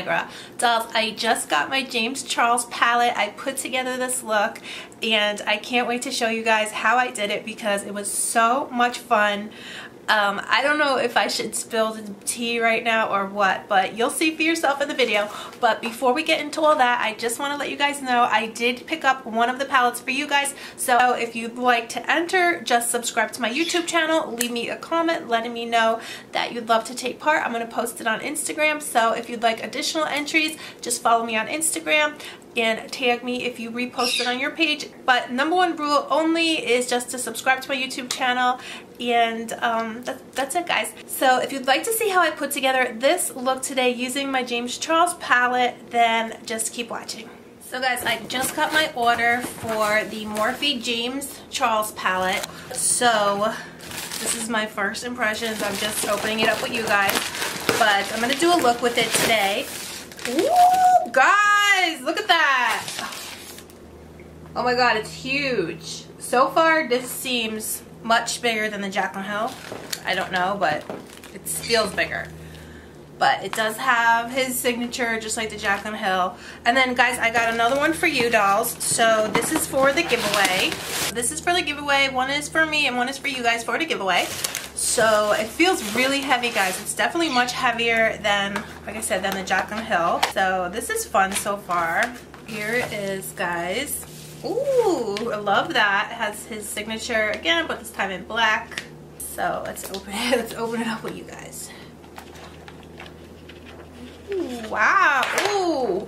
Alegra. Dolls, I just got my James Charles palette. I put together this look and I can't wait to show you guys how I did it because it was so much fun. I don't know if I should spill the tea right now or what, but you'll see for yourself in the video. But before we get into all that, I just want to let you guys know I did pick up one of the palettes for you guys. So if you'd like to enter, just subscribe to my YouTube channel, leave me a comment letting me know that you'd love to take part. I'm going to post it on Instagram. So if you'd like additional entries, just follow me on Instagram and tag me if you repost it on your page. But number one rule only is just to subscribe to my YouTube channel, and that's it, guys. So if you'd like to see how I put together this look today using my James Charles palette, then just keep watching. So guys, I just got my order for the Morphe James Charles palette. So this is my first impressions. I'm just opening it up with you guys, but I'm gonna do a look with it today. Ooh, guys, look at that. Oh my god, it's huge. So far, this seems much bigger than the Jaclyn Hill. I don't know, but it feels bigger. But it does have his signature, just like the Jaclyn Hill. And then, guys, I got another one for you, dolls. So this is for the giveaway. This is for the giveaway. One is for me and one is for you guys for the giveaway. So it feels really heavy, guys. It's definitely much heavier than, like I said, than the Jaclyn Hill. So this is fun so far. Here it is, guys. Ooh, I love that. It has his signature again, but this time in black. So let's open it. Let's open it up with you guys. Ooh, wow. Ooh.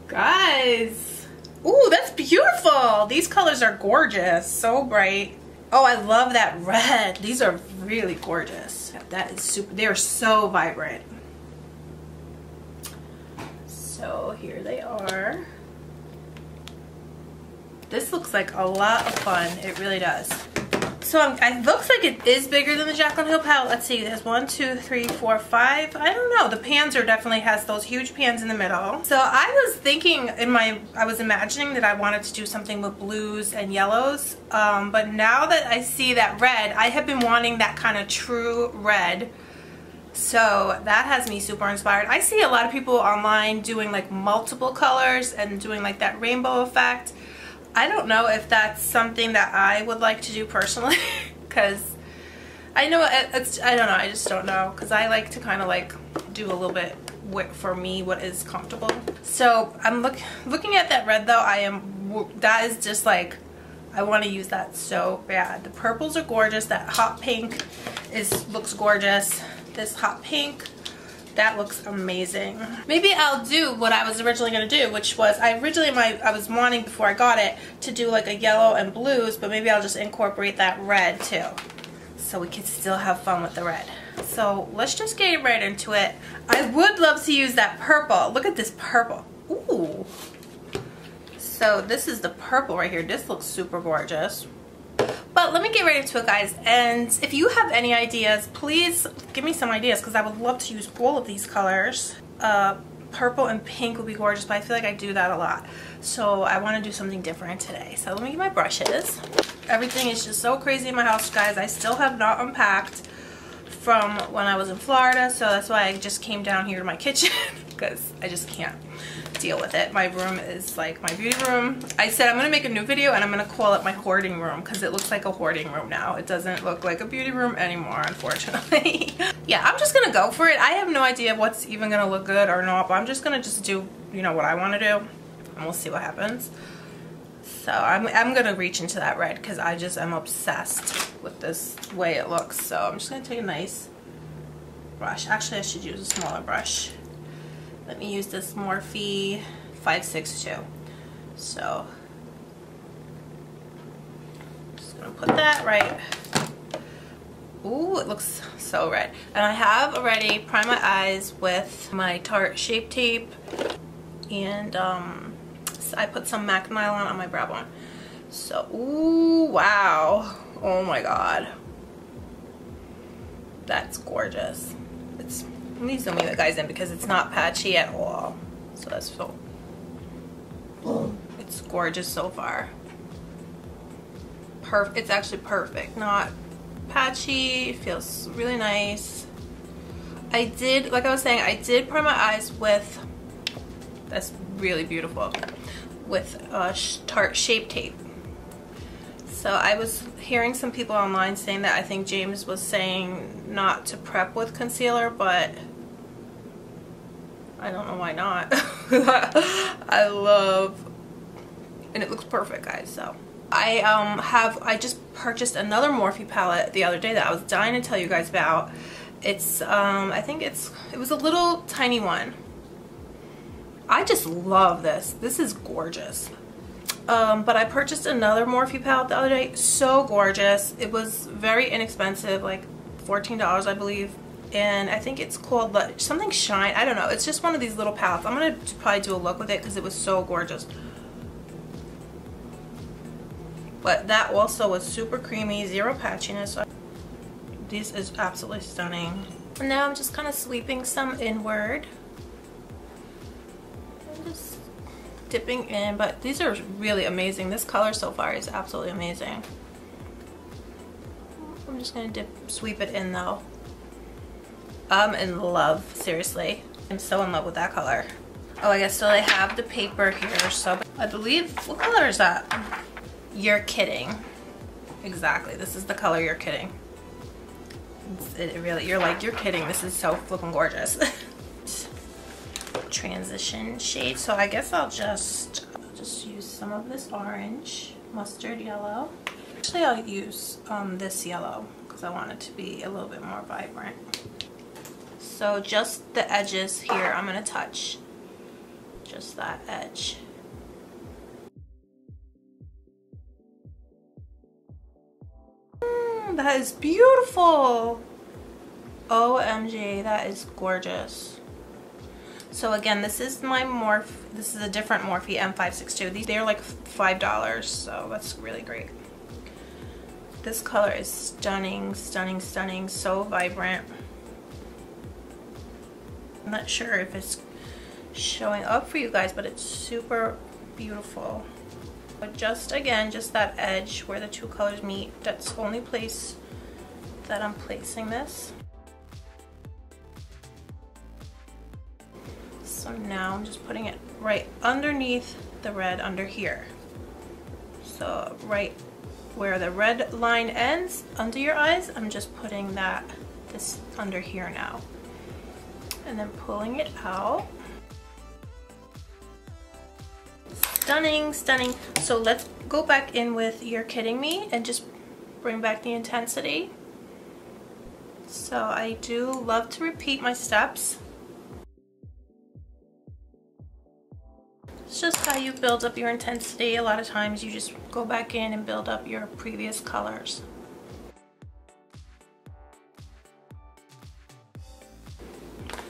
Guys. Ooh, that's beautiful. These colors are gorgeous. So bright. Oh, I love that red. These are really gorgeous. That is super. They are so vibrant. So here they are. This looks like a lot of fun. It really does. So it looks like it is bigger than the Jaclyn Hill palette. Let's see. It has 1, 2, 3, 4, 5. I don't know. The pans are definitely has those huge pans in the middle. So I was thinking I was imagining that I wanted to do something with blues and yellows. But now that I see that red, I have been wanting that kind of true red. So that has me super inspired. I see a lot of people online doing like multiple colors and doing like that rainbow effect. I don't know if that's something that I would like to do personally, because I know I don't know, I just don't know, because I like to kind of like do a little bit for me what is comfortable. So I'm looking at that red though. That is just like, I want to use that so bad. The purples are gorgeous. That hot pink looks gorgeous. This hot pink, that looks amazing. Maybe I'll do what I was originally going to do, which was I was wanting before I got it to do like a yellow and blues, but maybe I'll just incorporate that red too, so we can still have fun with the red. So let's just get right into it. I would love to use that purple. Look at this purple. Ooh. So this is the purple right here. This looks super gorgeous. But let me get right into it, guys, and if you have any ideas, please give me some ideas, because I would love to use all of these colors. Purple and pink would be gorgeous, but I feel like I do that a lot. So I want to do something different today. So let me get my brushes. Everything is just so crazy in my house, guys. I still have not unpacked from when I was in Florida, so that's why I just came down here to my kitchen, because I just can't deal with it. My room is like my beauty room. I said I'm gonna make a new video and I'm gonna call it my hoarding room, because it looks like a hoarding room now. It doesn't look like a beauty room anymore, unfortunately. Yeah, I'm just gonna go for it. I have no idea what's even gonna look good or not, but I'm just gonna do, you know, what I want to do, and we'll see what happens. So I'm gonna reach into that red, because I just am obsessed with this way it looks. So I'm just gonna take a nice brush. Actually, I should use a smaller brush. Let me use this Morphe 562. So, just gonna put that right. Ooh, it looks so red. And I have already primed my eyes with my Tarte Shape Tape, and I put some MAC Nylon on my brow bone. So, ooh, wow. Oh my god. That's gorgeous. Let me zoom you guys in, because it's not patchy at all. So that's so, it's gorgeous so far. It's actually perfect. Not patchy. It feels really nice. I did, like I was saying, I did prime my eyes with, that's really beautiful, with Tarte Shape Tape. So I was hearing some people online saying that I think James was saying not to prep with concealer, but I don't know why not. I love, and it looks perfect, guys. So I just purchased another Morphe palette the other day that I was dying to tell you guys about. It's I think it was a little tiny one. I just love this. This is gorgeous. But I purchased another Morphe palette the other day. So gorgeous. It was very inexpensive, like $14 I believe. And I think it's called something Shine. I don't know. It's just one of these little palettes. I'm going to probably do a look with it because it was so gorgeous. But that also was super creamy, zero patchiness. This is absolutely stunning. And now I'm just kind of sweeping some inward. I'm just dipping in, but these are really amazing. This color so far is absolutely amazing. I'm just going to sweep it in though. I'm in love, seriously. I'm so in love with that color. Oh, I guess so they have the paper here. So I believe, what color is that? You're Kidding. Exactly, this is the color You're Kidding. It really, you're like, you're kidding, this is so flippin' gorgeous. Transition shade, so I guess I'll just use some of this orange, mustard yellow. Actually, I'll use this yellow because I want it to be a little bit more vibrant. So just the edges here, I'm gonna touch just that edge. That is beautiful. OMG, that is gorgeous. So again, this is my Morphe. This is a different Morphe M562. They're like $5, so that's really great. This color is stunning, stunning, stunning. So vibrant. I'm not sure if it's showing up for you guys, but it's super beautiful. But just again, just that edge where the two colors meet, that's the only place that I'm placing this. So now I'm just putting it right underneath the red under here. So right where the red line ends under your eyes, I'm just putting this under here now. And then pulling it out. Stunning, stunning. So let's go back in with You're Kidding Me and just bring back the intensity. So I do love to repeat my steps. It's just how you build up your intensity. A lot of times you just go back in and build up your previous colors.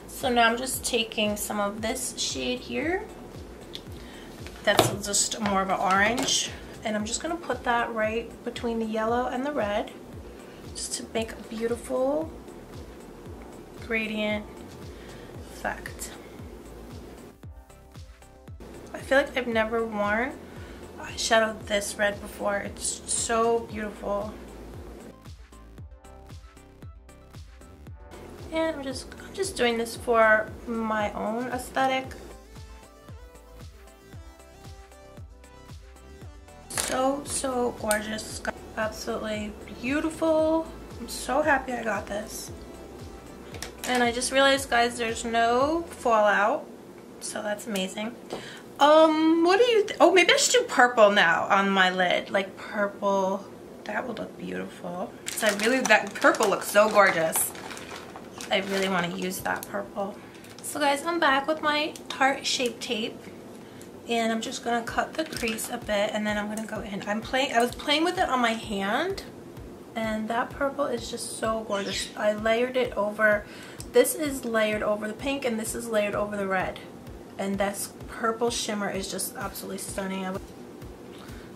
So now I'm just taking some of this shade here. That's just more of an orange. And I'm just gonna put that right between the yellow and the red, just to make a beautiful gradient effect. I feel like I've never worn eyeshadow this red before. It's so beautiful. And I'm just doing this for my own aesthetic. So gorgeous. Absolutely beautiful. I'm so happy I got this. And I just realized, guys, there's no fallout, so that's amazing. What do you oh, maybe I should do purple now on my lid. Like purple, that would look beautiful. So that purple looks so gorgeous. I really want to use that purple. So guys, I'm back with my Tarte Shape Tape. And I'm just gonna cut the crease a bit, and then I'm gonna go in. I was playing with it on my hand, and that purple is just so gorgeous. I layered it over. This is layered over the pink, and this is layered over the red. And this purple shimmer is just absolutely stunning.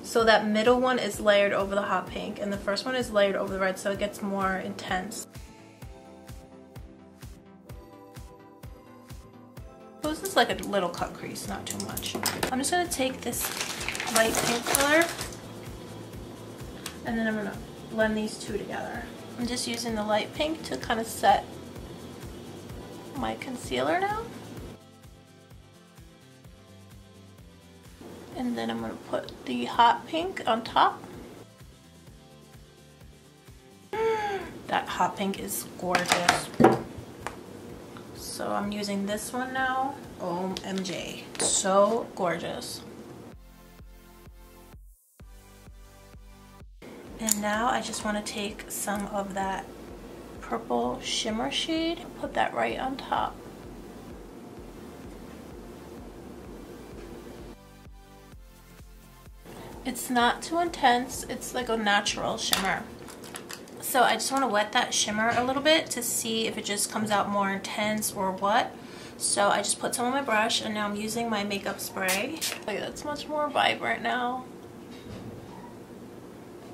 So that middle one is layered over the hot pink, and the first one is layered over the red, so it gets more intense. So this is like a little cut crease, not too much. I'm just gonna take this light pink color, and then I'm gonna blend these two together. I'm just using the light pink to kind of set my concealer now. And then I'm going to put the hot pink on top. That hot pink is gorgeous. So I'm using this one now. OMG. So gorgeous. And now I just want to take some of that purple shimmer shade and put that right on top. It's not too intense, it's like a natural shimmer. So I just want to wet that shimmer a little bit to see if it just comes out more intense or what. So I just put some on my brush and now I'm using my makeup spray. Like, that's much more vibrant now.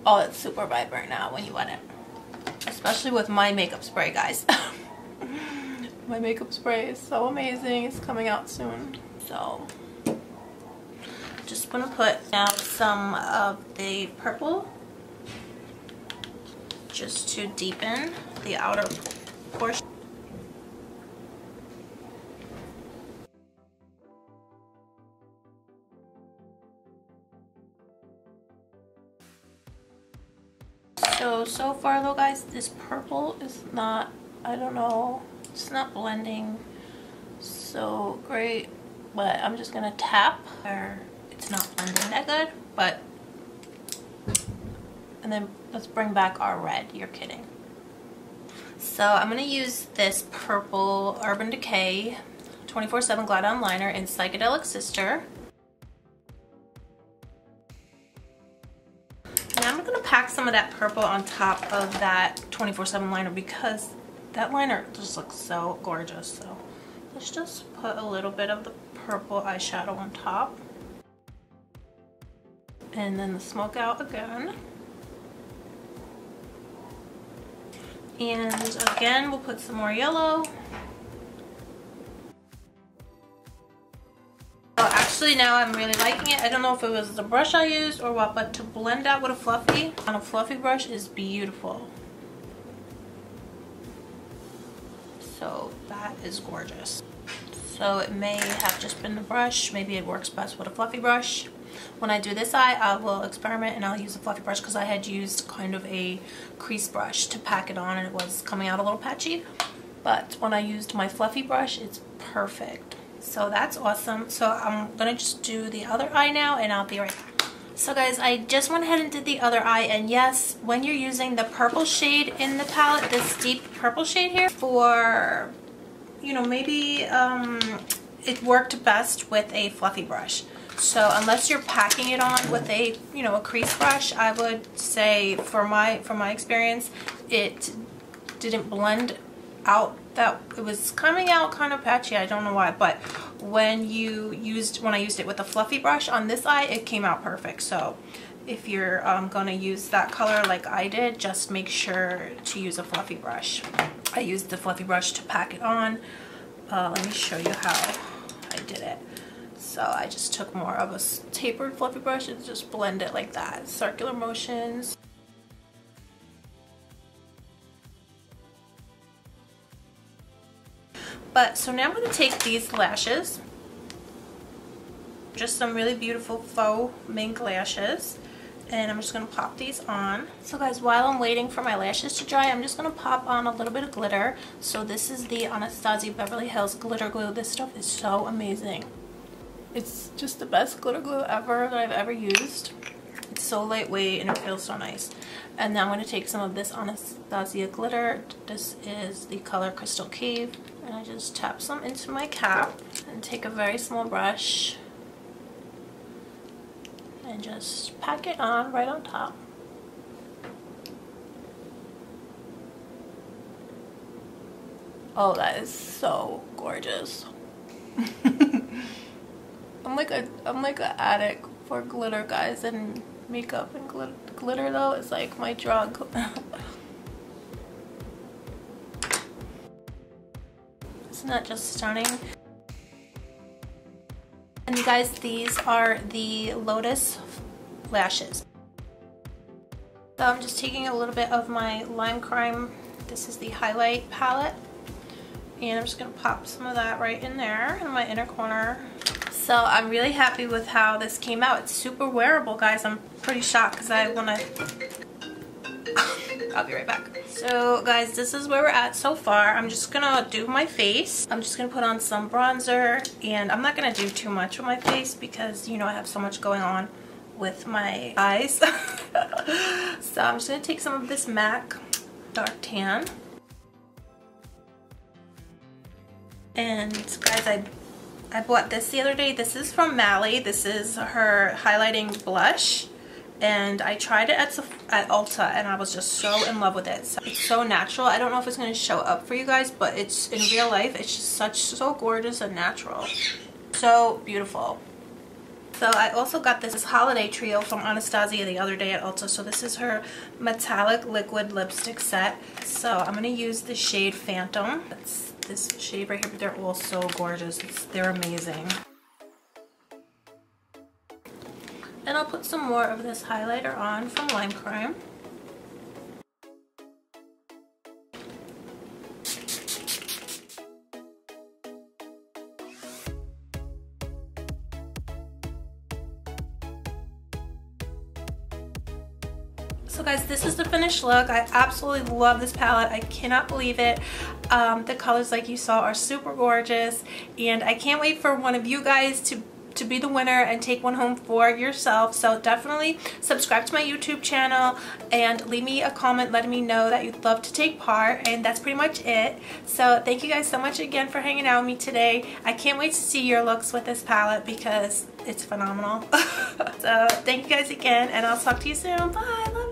Oh, it's super vibrant now when you wet it. Especially with my makeup spray, guys. My makeup spray is so amazing. It's coming out soon. So just gonna put now some of the purple just to deepen the outer portion. So far though, guys, this purple is not, I don't know, it's not blending so great, but I'm just gonna tap where it's not blending that good. But and then let's bring back our red. You're kidding. So I'm gonna use this purple Urban Decay 24/7 Glide On Liner in Psychedelic Sister. Now I'm gonna pack some of that purple on top of that 24/7 liner because that liner just looks so gorgeous. So let's just put a little bit of the purple eyeshadow on top. And then the smoke out again. And again, we'll put some more yellow. So actually now I'm really liking it. I don't know if it was the brush I used or what, but to blend out with a fluffy, on a fluffy brush is beautiful. So that is gorgeous. So it may have just been the brush. Maybe it works best with a fluffy brush. When I do this eye, I will experiment and I'll use a fluffy brush because I had used kind of a crease brush to pack it on and it was coming out a little patchy. But when I used my fluffy brush, it's perfect. So that's awesome. So I'm gonna just do the other eye now and I'll be right back. So guys, I just went ahead and did the other eye, and yes, when you're using the purple shade in the palette, this deep purple shade here, for, you know, maybe it worked best with a fluffy brush. So unless you're packing it on with a, you know, a crease brush, I would say from my experience, it didn't blend out. That it was coming out kind of patchy. I don't know why, but when I used it with a fluffy brush on this eye, it came out perfect. So if you're gonna use that color like I did, just make sure to use a fluffy brush. I used the fluffy brush to pack it on. Let me show you how I did it. So I just took more of a tapered fluffy brush and just blend it like that, circular motions. But so now I'm going to take these lashes, just some really beautiful faux mink lashes, and I'm just going to pop these on. So guys, while I'm waiting for my lashes to dry, I'm just going to pop on a little bit of glitter. So this is the Anastasia Beverly Hills glitter glue. This stuff is so amazing. It's just the best glitter glue ever that I've ever used. It's so lightweight and it feels so nice. And now I'm going to take some of this Anastasia glitter. This is the color Crystal Cave. And I just tap some into my cap and take a very small brush and just pack it on right on top. Oh, that is so gorgeous. I'm like an addict for glitter, guys, and makeup and glitter though is like my drug. Isn't that just stunning? And you guys, these are the Lotus lashes. So I'm just taking a little bit of my Lime Crime. This is the Hi-Lite palette. And I'm just going to pop some of that right in there in my inner corner. So I'm really happy with how this came out. It's super wearable, guys. I'm pretty shocked because I want to... I'll be right back. So guys, this is where we're at so far. I'm just gonna do my face. I'm just gonna put on some bronzer, and I'm not gonna do too much with my face because, you know, I have so much going on with my eyes. So I'm just gonna take some of this MAC Dark Tan. And guys, I bought this the other day. This is from Mally. This is her highlighting blush. And I tried it at Ulta, and I was just so in love with it. So it's so natural. I don't know if it's going to show up for you guys, but it's in real life, it's just so gorgeous and natural. So beautiful. So I also got this holiday trio from Anastasia the other day at Ulta. So this is her metallic liquid lipstick set. So I'm going to use the shade Phantom. That's this shade right here, but they're all so gorgeous. They're amazing. And I'll put some more of this highlighter on from Lime Crime. So guys, this is the finished look. I absolutely love this palette. I cannot believe it. The colors, like you saw, are super gorgeous. And I can't wait for one of you guys to be the winner and take one home for yourself. So definitely subscribe to my YouTube channel and leave me a comment letting me know that you'd love to take part, and that's pretty much it. So thank you guys so much again for hanging out with me today. I can't wait to see your looks with this palette because it's phenomenal. So thank you guys again, and I'll talk to you soon. Bye.